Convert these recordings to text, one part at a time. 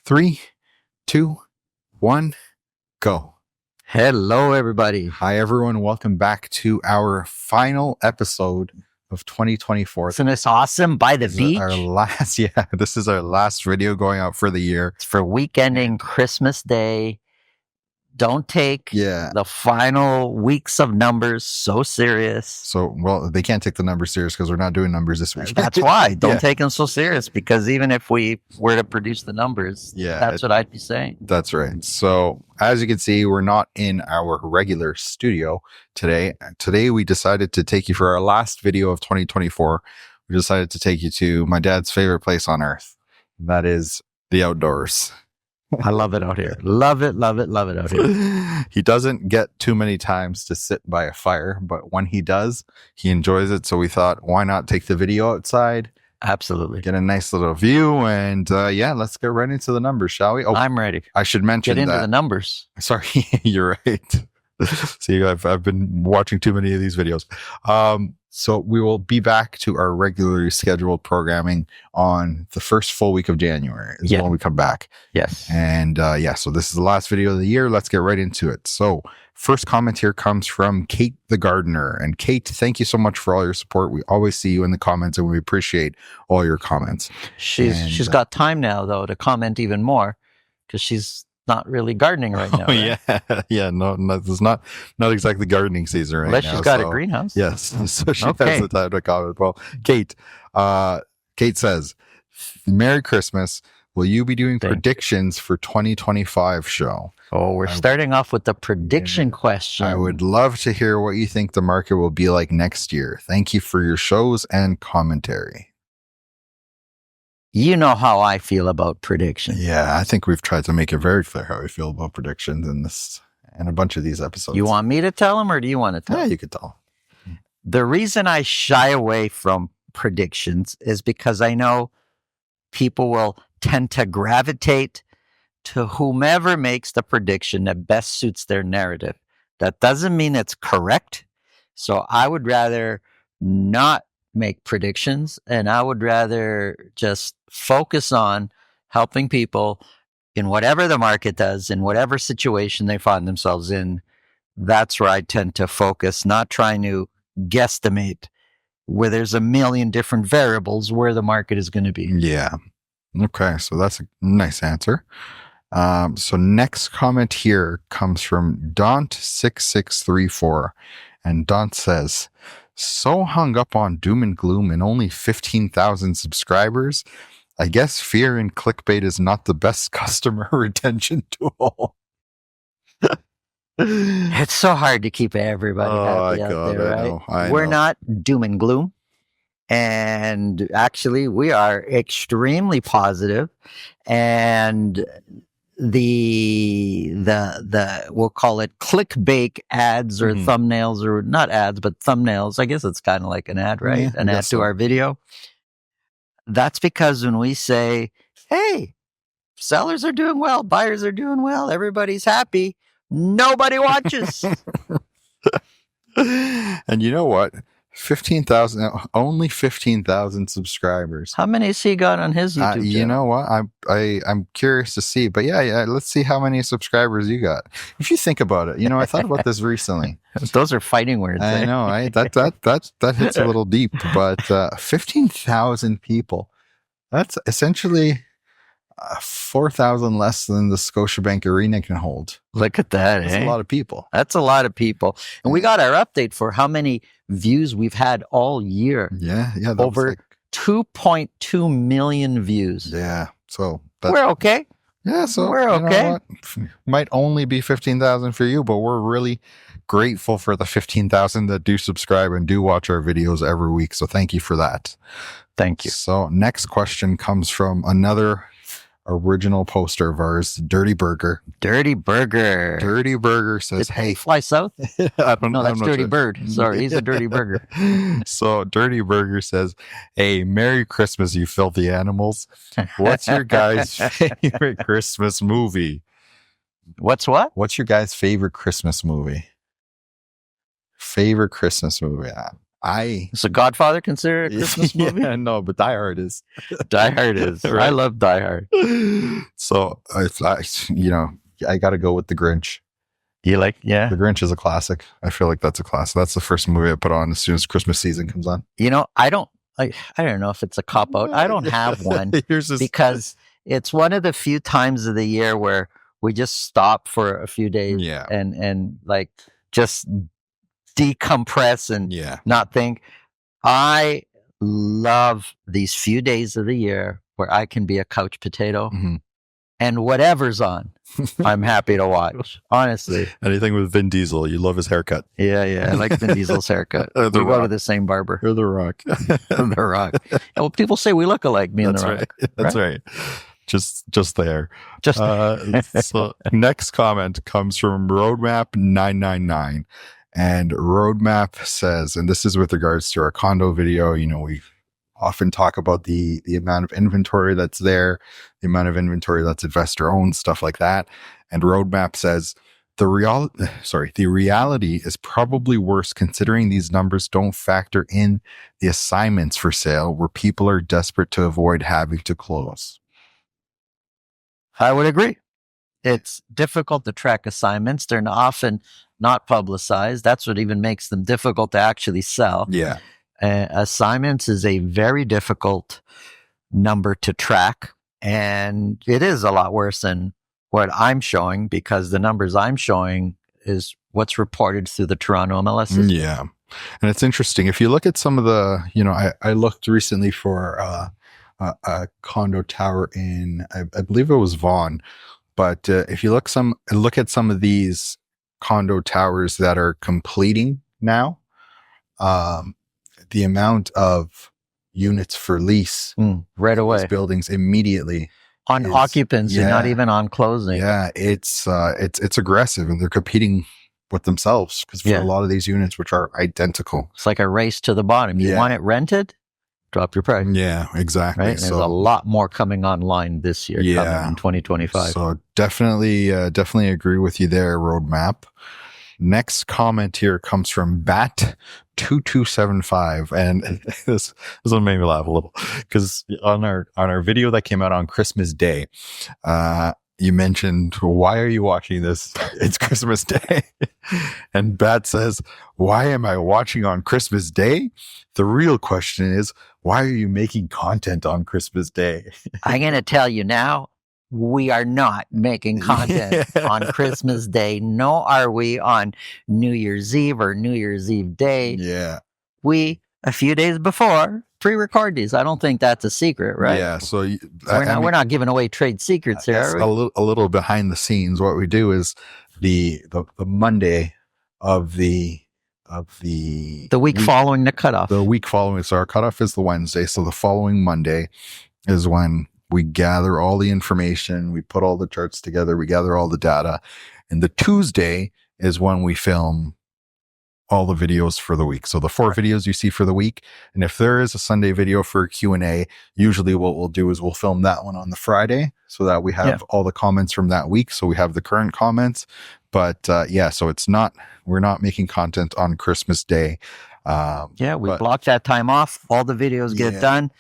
3, 2, 1, go. Hello, everybody. Hi, everyone. Welcome back to our final episode of 2024. Isn't this awesome? By the beach. This is our last video going out for the year. It's for weekending Christmas Day. Don't take the final weeks of numbers so serious. So, well, they can't take the numbers serious because we're not doing numbers this week. That's why. Don't take them so serious, because even if we were to produce the numbers, that's what I'd be saying. That's right. So, as you can see, we're not in our regular studio today. Today, we decided to take you for our last video of 2024. We decided to take you to my dad's favorite place on earth. And that is the outdoors. I love it out here. Love it out here. He doesn't get too many times to sit by a fire, but when he does, he enjoys it. So we thought, why not take the video outside? Absolutely. Get a nice little view. And let's get right into the numbers, shall we? Oh, I'm ready. I should mention Get into the numbers. Sorry, you're right. See, I've been watching too many of these videos. So we will be back to our regularly scheduled programming on the first full week of January is when we come back. Yes. And so this is the last video of the year. Let's get right into it. So first comment here comes from Kate the Gardener. And Kate, thank you so much for all your support. We always see you in the comments and we appreciate all your comments. She's got time now, though, to comment even more because she's not really gardening right now. No, it's not exactly gardening season right now. Unless she's got a greenhouse. Yes, so she has the time to comment. Well, Kate says, Merry Christmas. Will you be doing predictions for 2025 show? Oh, we're starting off with the prediction question. I would love to hear what you think the market will be like next year. Thank you for your shows and commentary. You know how I feel about predictions. Yeah, I think we've tried to make it very clear how we feel about predictions in this and a bunch of these episodes. You want me to tell them or do you want to tell them? Yeah, you could tell. The reason I shy away from predictions is because I know people will tend to gravitate to whomever makes the prediction that best suits their narrative. That doesn't mean it's correct. So I would rather not make predictions, and I would rather just focus on helping people in whatever the market does, in whatever situation they find themselves in. That's where I tend to focus, not trying to guesstimate where there's a million different variables where the market is going to be. Yeah. Okay. So that's a nice answer. So next comment here comes from Daunt6634, and Daunt says, so hung up on doom and gloom and only 15,000 subscribers. I guess fear and clickbait is not the best customer retention tool. It's so hard to keep everybody happy out there, right? I We're know. not doom and gloom. And actually, we are extremely positive. And the we'll call it clickbait ads or thumbnails, or not ads, but thumbnails. I guess it's kind of like an ad, right? An ad to our video. That's because when we say, hey, sellers are doing well, buyers are doing well, everybody's happy, nobody watches. And you know what? 15,000, only 15,000 subscribers. How many has he got on his YouTube channel? You know what? I'm curious to see, but yeah, let's see how many subscribers you got. If you think about it, I thought about this recently. Those are fighting words. I know, right? That hits a little deep, but 15,000 people. That's essentially 4,000 less than the Scotiabank Arena can hold. Look at that. That's a lot of people. That's a lot of people. And we got our update for how many views we've had all year. Yeah. Over 2.2 million views. Yeah. So we're okay. Yeah. So we're okay. Might only be 15,000 for you, but we're really grateful for the 15,000 that do subscribe and do watch our videos every week. So thank you for that. Thank you. So next question comes from another original poster of ours, Dirty Burger. Dirty Burger says, hey, fly south. I don't know. No, that's Dirty Bird. Sorry, he's a Dirty Burger. So Dirty Burger says, hey, Merry Christmas, you filthy animals. What's your guys' favorite Christmas movie? What's what? What's your guys' favorite Christmas movie? Favorite Christmas movie? Is The Godfather considered a Christmas movie? Yeah, no, but Die Hard is. Die Hard is. Right. I love Die Hard. So, I got to go with The Grinch. You like, yeah. The Grinch is a classic. I feel like that's a classic. That's the first movie I put on as soon as Christmas season comes on. I don't know if it's a cop out. I don't have one because it's one of the few times of the year where we just stop for a few days and like just decompress and not think. I love these few days of the year where I can be a couch potato and whatever's on, I'm happy to watch. Honestly, anything with Vin Diesel, you love his haircut. Yeah, I like Vin Diesel's haircut. We go to the same barber. Or The Rock. The Rock. Well, people say we look alike, me and The Rock. That's right. Just there. So next comment comes from Roadmap 999, and Roadmap says, and this is with regards to our condo video. We often talk about the amount of inventory that's there, the amount of inventory that's investor owned, stuff like that. And Roadmap says the reality is probably worse considering these numbers don't factor in the assignments for sale where people are desperate to avoid having to close. I would agree. It's difficult to track assignments. They're often not publicized. That's what even makes them difficult to actually sell. Yeah. Assignments is a very difficult number to track, and it is a lot worse than what I'm showing because the numbers I'm showing is what's reported through the Toronto MLS. Yeah. And it's interesting. If you look at some of the, I looked recently for a condo tower in, I believe it was Vaughan, but if you look at some of these condo towers that are completing now, the amount of units for lease right away, these buildings immediately on occupancy, not even on closing. Yeah, it's aggressive, and they're competing with themselves because for a lot of these units, which are identical, it's like a race to the bottom. You want it rented, drop your price. Yeah, exactly. Right? There's a lot more coming online this year, coming in 2025. So definitely agree with you there, Roadmap. Next comment here comes from Bat2275, and this one made me laugh a little because on our video that came out on Christmas Day, you mentioned, why are you watching this? It's Christmas Day. And Bat says, why am I watching on Christmas Day? The real question is, why are you making content on Christmas Day? I'm going to tell you now, we are not making content on Christmas Day. No, are we on New Year's Eve or New Year's Eve Day? Yeah. We, a few days before, pre-record these. I don't think that's a secret, right? Yeah. So we're not giving away trade secrets here. A little behind the scenes. What we do is the Monday of the week following the cutoff. The week following. So our cutoff is the Wednesday. So the following Monday is when we gather all the information. We put all the charts together. We gather all the data. And the Tuesday is when we film all the videos for the week. So the 4 videos you see for the week. And if there is a Sunday video for a Q&A, usually what we'll do is we'll film that one on the Friday so that we have all the comments from that week. So we have the current comments. But so we're not making content on Christmas Day. We block that time off. All the videos get done.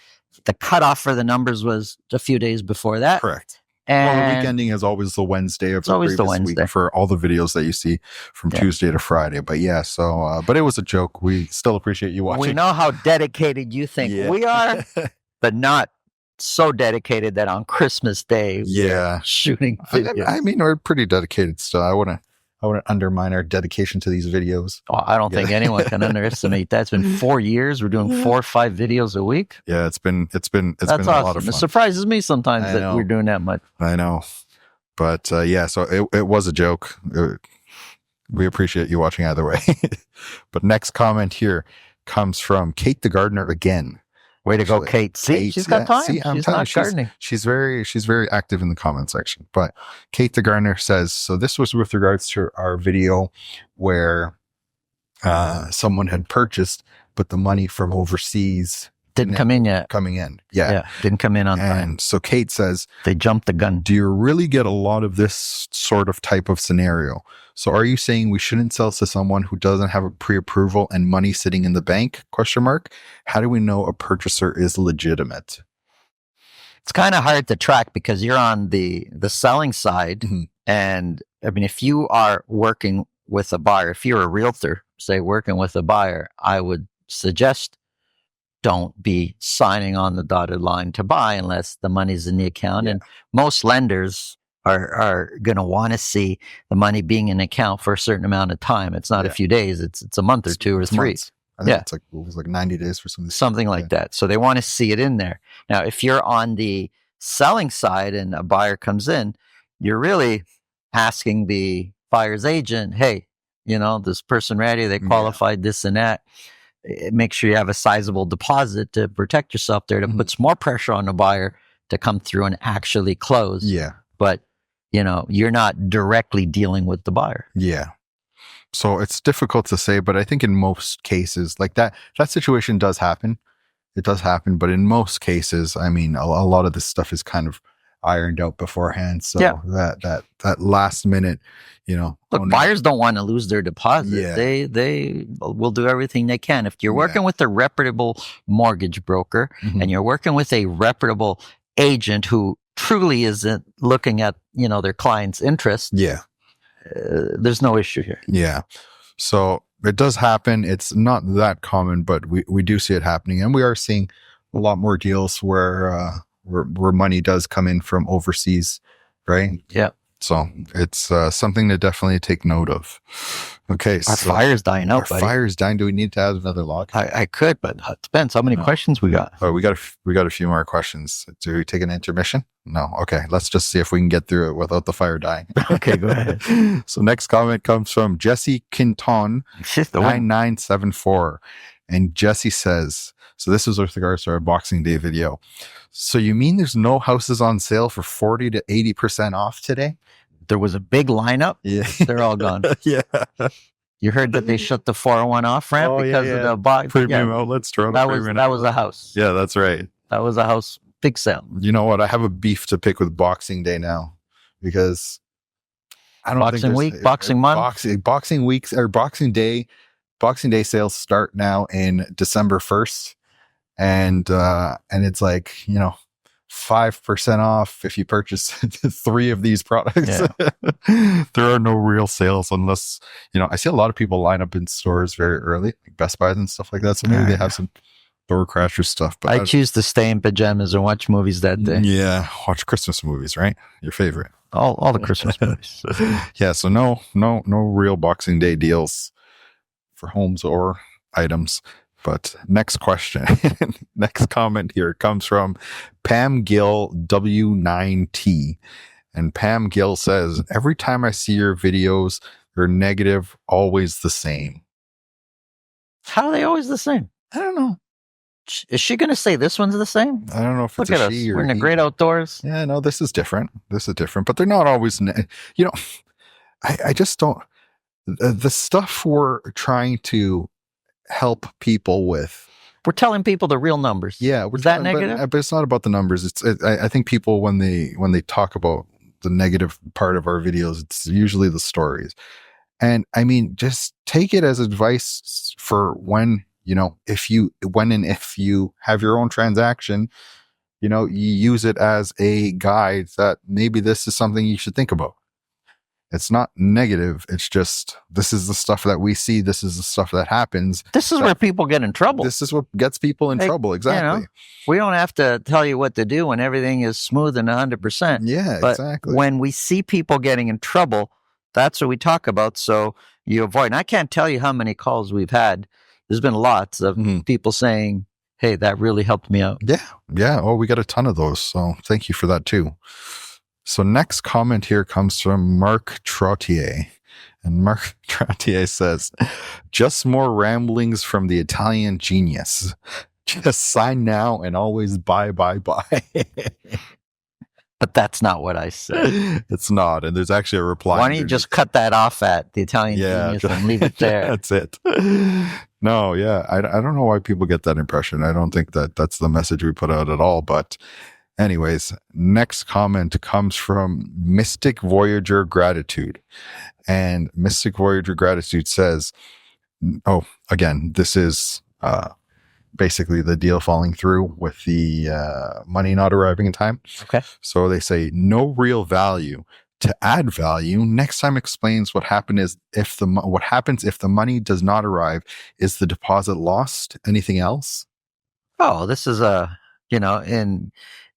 The cutoff for the numbers was a few days before that. Correct. And the week ending is always the Wednesday of the previous week for all the videos that you see from Tuesday to Friday. But but it was a joke. We still appreciate you watching. We know how dedicated you think we are, but not so dedicated that on Christmas Day we're shooting videos. I mean, we're pretty dedicated still. I wouldn't undermine our dedication to these videos. Oh, I don't think anyone can underestimate that. It's been 4 years. We're doing 4 or 5 videos a week. Yeah, it's been That's awesome. A lot of fun. It surprises me sometimes that we're doing that much. I know. But so it was a joke. We appreciate you watching either way. But next comment here comes from Kate the Gardener again. Way to go, Kate. See, she's got time. She's not gardening. She's very active in the comment section. But Kate the Gardener says, so this was with regards to our video where someone had purchased, but the money from overseas Didn't come in yet. Coming in. Yeah. Didn't come in on time. And so Kate says, They jumped the gun. do you really get a lot of this sort of type of scenario? So are you saying we shouldn't sell to someone who doesn't have a pre-approval and money sitting in the bank? ? How do we know a purchaser is legitimate? It's kind of hard to track because you're on the selling side. Mm-hmm. And I mean, if you are working with a buyer, if you're a realtor, say working with a buyer, I would suggest don't be signing on the dotted line to buy unless the money's in the account. Yeah. And most lenders are going to want to see the money being in the account for a certain amount of time. It's not a few days. It's a month or two or three. Months. I think it was like 90 days for something like that. So they want to see it in there. Now, if you're on the selling side and a buyer comes in, you're really asking the buyer's agent, hey, this person ready, they qualified this and that. Make sure you have a sizable deposit to protect yourself there. That puts more pressure on the buyer to come through and actually close. Yeah. But, you're not directly dealing with the buyer. Yeah. So it's difficult to say, but I think in most cases like that situation does happen. It does happen. But in most cases, I mean, a lot of this stuff is kind of ironed out beforehand. So that last minute, look, buyers don't want to lose their deposit. Yeah. They will do everything they can. If you're working with a reputable mortgage broker and you're working with a reputable agent who truly isn't looking at, their client's interest. Yeah. There's no issue here. Yeah. So it does happen. It's not that common, but we do see it happening. And we are seeing a lot more deals where money does come in from overseas, right? Yeah. So it's something to definitely take note of. Okay. Our fire's dying out, buddy. Fire's dying. Do we need to add another log? I could, but it depends how many questions we got. Oh, we got a few more questions. Do we take an intermission? No. Okay. Let's just see if we can get through it without the fire dying. Okay, go ahead. So next comment comes from Jesse Quinton 9974. And Jesse says, so this is with regards to our Boxing Day video. So you mean there's no houses on sale for 40 to 80% off today? There was a big lineup. Yeah. They're all gone. Yeah. You heard that they shut the 401 off ramp because of the box. Premium outlets. That was a house. Yeah, that's right. That was a house. Big sale. You know what? I have a beef to pick with Boxing Day now because I don't Boxing think week, Boxing month, Boxing weeks or Boxing Day sales start now in December 1st. And it's like, 5% off if you purchase 3 of these products. Yeah. There are no real sales unless, I see a lot of people line up in stores very early, like Best Buys and stuff like that. So maybe they have some door crasher stuff. But I choose to stay in pajamas and watch movies that day. Yeah. Watch Christmas movies, right? Your favorite. All the Christmas movies. Yeah. So no real Boxing Day deals for homes or items. But next question, next comment here comes from Pam Gill W9T. And Pam Gill says, every time I see your videos, they're negative, always the same. How are they always the same? I don't know. Is she going to say this one's the same? I don't know if Look it's at a she us. or We're in the he. great outdoors. Yeah, no, this is different. But they're not always, I just don't, the stuff we're trying to help people with. We're telling people the real numbers. Yeah. Is that negative? But it's not about the numbers. I think people, when they talk about the negative part of our videos, it's usually the stories. And I mean, just take it as advice for when if you have your own transaction, you use it as a guide that maybe this is something you should think about. It's not negative. It's just, this is the stuff that we see. This is the stuff that happens. This is where people get in trouble. This is what gets people in trouble. Exactly. We don't have to tell you what to do when everything is smooth and 100%. Yeah, but exactly. When we see people getting in trouble, that's what we talk about. So you avoid. And I can't tell you how many calls we've had. There's been lots of people saying, hey, that really helped me out. Yeah. Yeah. Oh, we got a ton of those. So thank you for that too. So next comment here comes from Mark Trottier. And Mark Trottier says, just more ramblings from the Italian genius. Just sign now and always buy. But that's not what I said. It's not. And there's actually a reply. Why don't you just cut that off at the Italian genius and leave it there? That's it. No, yeah. I don't know why people get that impression. I don't think that that's the message we put out at all. But anyways, next comment comes from Mystic Voyager Gratitude. And Mystic Voyager Gratitude says, oh, again, this is basically the deal falling through with the money not arriving in time. Okay. So they say no real value. To add value, next time explains what happens if the money does not arrive. Is the deposit lost? Anything else? Oh, this is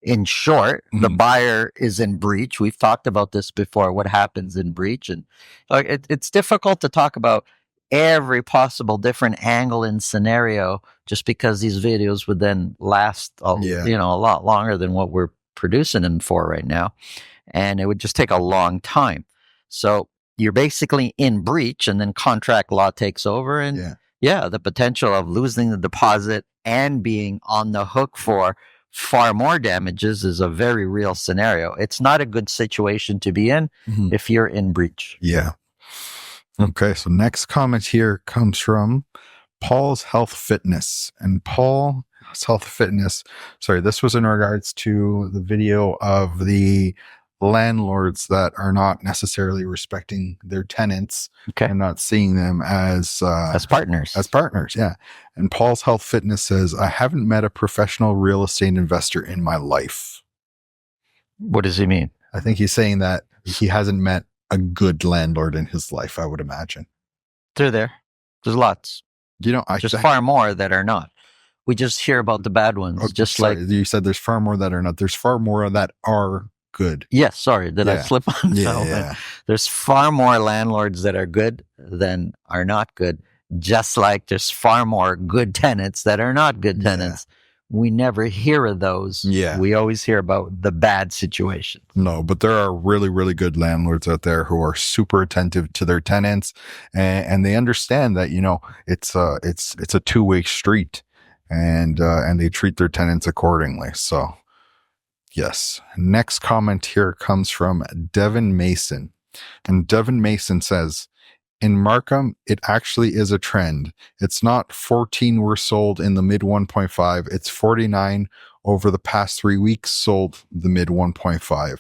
in short, the buyer is in breach. We've talked about this before. What happens in breach, and it's difficult to talk about every possible different angle and scenario just because these videos would then last a lot longer than what we're producing them for right now, and it would just take a long time. So you're basically in breach, and then contract law takes over, and the potential of losing the deposit and being on the hook for far more damages is a very real scenario. It's not a good situation to be in if you're in breach. Yeah. Okay, so next comment here comes from Paul's Health Fitness. And Paul's Health Fitness, sorry, this was in regards to the video of the landlords that are not necessarily respecting their tenants and not seeing them as partners. As partners, yeah. And Paul's Health Fitness says, I haven't met a professional real estate investor in my life. What does he mean? I think he's saying that he hasn't met a good landlord in his life, I would imagine. They're there. There's lots. Far more that are not. We just hear about the bad ones. You said there's far more that are not. There's far more that are good. Yes, sorry. Did I slip on? There's far more landlords that are good than are not good. Just like there's far more good tenants that are not good tenants. We never hear of those. Yeah. We always hear about the bad situation. No, but there are really, really good landlords out there who are super attentive to their tenants and they understand that, it's a two-way street and they treat their tenants accordingly. So yes. Next comment here comes from Devin Mason. And Devin Mason says, in Markham, it actually is a trend. It's not 14 were sold in the mid 1.5. It's 49 over the past 3 weeks sold the mid 1.5.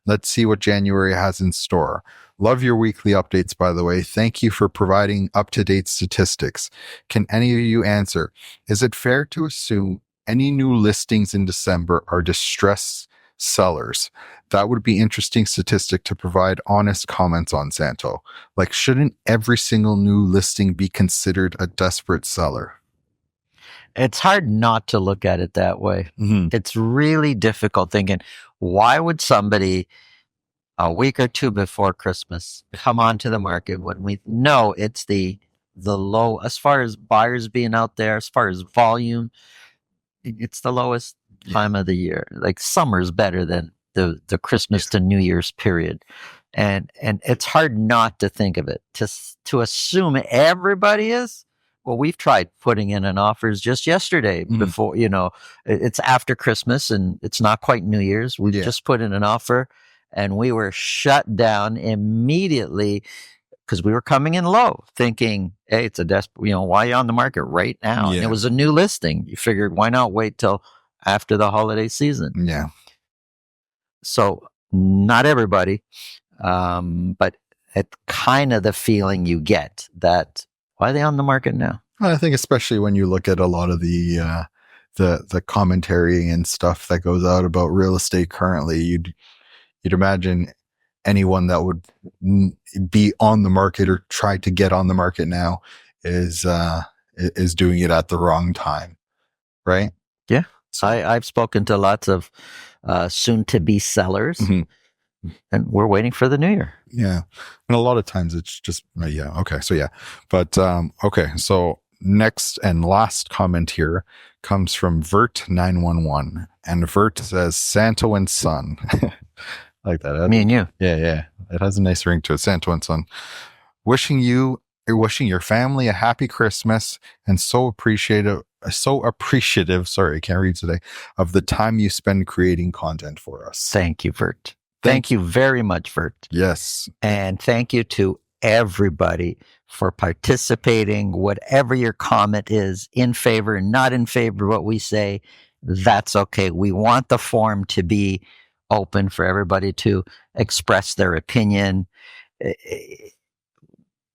Let's see what January has in store. Love your weekly updates, by the way. Thank you for providing up-to-date statistics. Can any of you answer? Is it fair to assume any new listings in December are distressed sellers? That would be interesting statistic to provide honest comments on, Santo. Like, shouldn't every single new listing be considered a desperate seller? It's hard not to look at it that way. It's really difficult thinking, why would somebody a week or two before Christmas come onto the market when we know it's the low, as far as buyers being out there, as far as volume, it's the lowest time of the year. Like summer's better than the Christmas to New Year's period. And it's hard not to think of it. To assume everybody is, well, we've tried putting in an offers just yesterday before, it's after Christmas and it's not quite New Year's. We just put in an offer and we were shut down immediately because we were coming in low thinking, hey, it's a desperate, why are you on the market right now? And it was a new listing. You figured, why not wait till after the holiday season? Yeah. So not everybody, but it's kind of the feeling you get that, why are they on the market now? I think especially when you look at a lot of the commentary and stuff that goes out about real estate currently, you'd imagine anyone that would be on the market or try to get on the market now is doing it at the wrong time, right? Yeah. So I've spoken to lots of soon-to-be sellers, and we're waiting for the new year. Yeah. And a lot of times it's just, okay. So, yeah. But, okay. So next and last comment here comes from Vert911. And Vert says, Santo and Son. Like that. Me and you. Yeah. It has a nice ring to it. Santo and Son. Wishing your family a happy Christmas and so appreciative, sorry, I can't read today, of the time you spend creating content for us. Thank you, Vert. Thank you very much, Vert. Yes. And thank you to everybody for participating. Whatever your comment is, in favor, not in favor of what we say, that's okay. We want the forum to be open for everybody to express their opinion.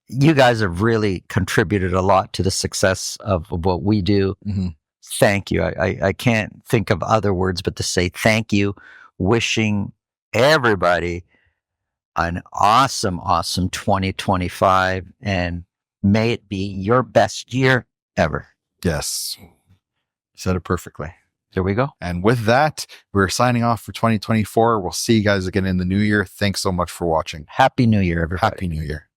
You guys have really contributed a lot to the success of what we do. Mm-hmm. Thank you. I can't think of other words but to say thank you. Wishing everybody an awesome 2025, and may it be your best year ever. Yes. You said it perfectly. There we go. And with that, we're signing off for 2024. We'll see you guys again in the new year. Thanks so much for watching. Happy New Year, everybody. Happy New Year.